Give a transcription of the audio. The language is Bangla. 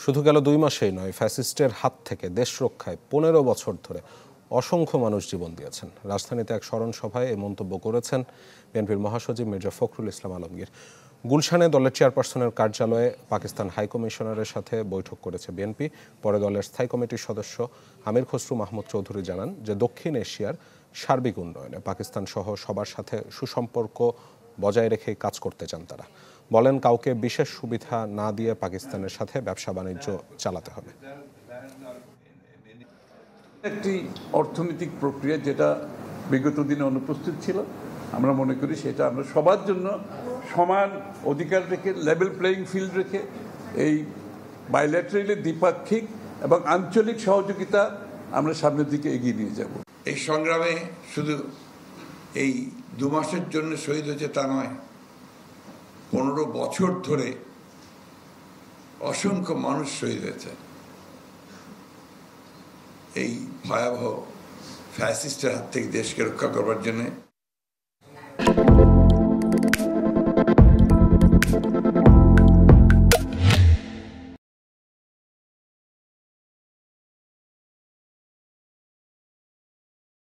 শুধু গেল 2 মাসেই নয়, ফ্যাসিস্টের হাত থেকে দেশ রক্ষায় 15 বছর ধরে অসংখ্য মানুষ জীবন দিয়েছেন। রাজধানীতে এক স্মরণ সভায় এই মন্তব্য করেছেন বিএনপির মহাসচিব মির্জা ফখরুল ইসলাম আলমগীর। গুলশানে দলের চেয়ারপারসনের কার্যালয়ে পাকিস্তান হাইকমিশনারের সাথে বৈঠক করেছে বিএনপি। পরে দলের স্থায়ী কমিটির সদস্য আমির খসরু মাহমুদ চৌধুরী জানান যে দক্ষিণ এশিয়ার সার্বিক উন্নয়নে পাকিস্তান সহ সবার সাথে সুসম্পর্ক বজায় রেখে কাজ করতে চান তারা। বলেন, কাউকে বিশেষ সুবিধা না দিয়ে পাকিস্তানের সাথে ব্যবসা বাণিজ্য চালাতে হবে। একটি অর্থনৈতিক প্রক্রিয়া যেটা বিগত দিনে অনুপস্থিত ছিল, আমরা মনে করি সেটা আমরা সবার জন্য সমান অধিকার রেখে, লেভেল প্লেয়িং ফিল্ড রেখে এই বাইল্যাটারালি দ্বিপাক্ষিক এবং আঞ্চলিক সহযোগিতা আমরা সামনের দিকে এগিয়ে নিয়ে যাব। এই সংগ্রামে শুধু এই 2 মাসের জন্য শহীদ হয়েছে তা নয়, 15 বছর ধরে অসংখ্য মানুষ শহীদ হয়েছে এই ভয়াবহ ফ্যাসিস্টের হাত থেকে দেশকে রক্ষা করবার জন্য।